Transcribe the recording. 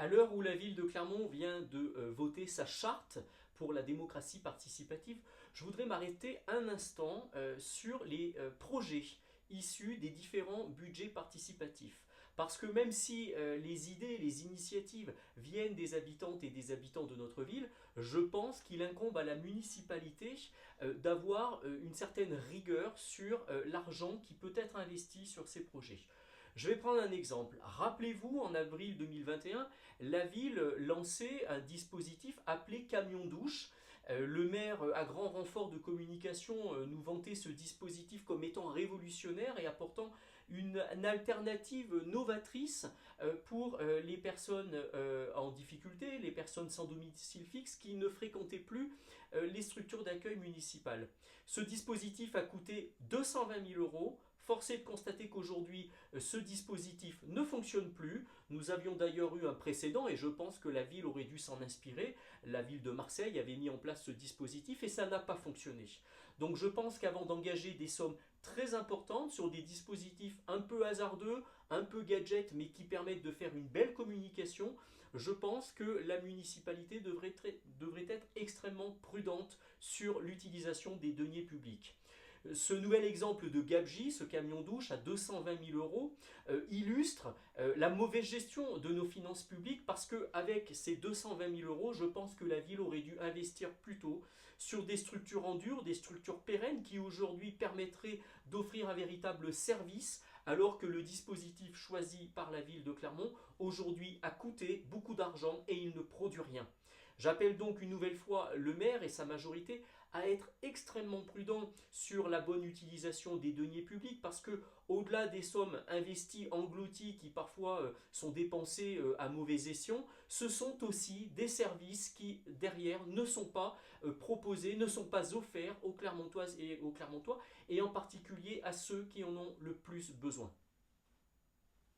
À l'heure où la ville de Clermont vient de voter sa charte pour la démocratie participative, je voudrais m'arrêter un instant sur les projets issus des différents budgets participatifs. Parce que même si les idées, les initiatives viennent des habitantes et des habitants de notre ville, je pense qu'il incombe à la municipalité d'avoir une certaine rigueur sur l'argent qui peut être investi sur ces projets. Je vais prendre un exemple. Rappelez-vous, en avril 2021, la ville lançait un dispositif appelé Camion Douche. Le maire, à grand renfort de communication, nous vantait ce dispositif comme étant révolutionnaire et apportant une alternative novatrice pour les personnes en difficulté, les personnes sans domicile fixe qui ne fréquentaient plus les structures d'accueil municipales. Ce dispositif a coûté 220 000 euros. Force est de constater qu'aujourd'hui, ce dispositif ne fonctionne plus. Nous avions d'ailleurs eu un précédent et je pense que la ville aurait dû s'en inspirer. La ville de Marseille avait mis en place ce dispositif et ça n'a pas fonctionné. Donc je pense qu'avant d'engager des sommes très importantes sur des dispositifs un peu hasardeux, un peu gadget, mais qui permettent de faire une belle communication, je pense que la municipalité devrait être extrêmement prudente sur l'utilisation des deniers publics. Ce nouvel exemple de Gabji, ce camion douche à 220 000 euros, illustre la mauvaise gestion de nos finances publiques parce qu'avec ces 220 000 euros, je pense que la ville aurait dû investir plutôt sur des structures en dur, des structures pérennes qui aujourd'hui permettraient d'offrir un véritable service alors que le dispositif choisi par la ville de Clermont aujourd'hui a coûté beaucoup d'argent et il ne produit rien. J'appelle donc une nouvelle fois le maire et sa majorité à être extrêmement prudent sur la bonne utilisation des deniers publics parce que au-delà des sommes investies, englouties, qui parfois sont dépensées à mauvais escient, ce sont aussi des services qui derrière ne sont pas proposés, ne sont pas offerts aux Clermontoises et aux Clermontois et en particulier à ceux qui en ont le plus besoin.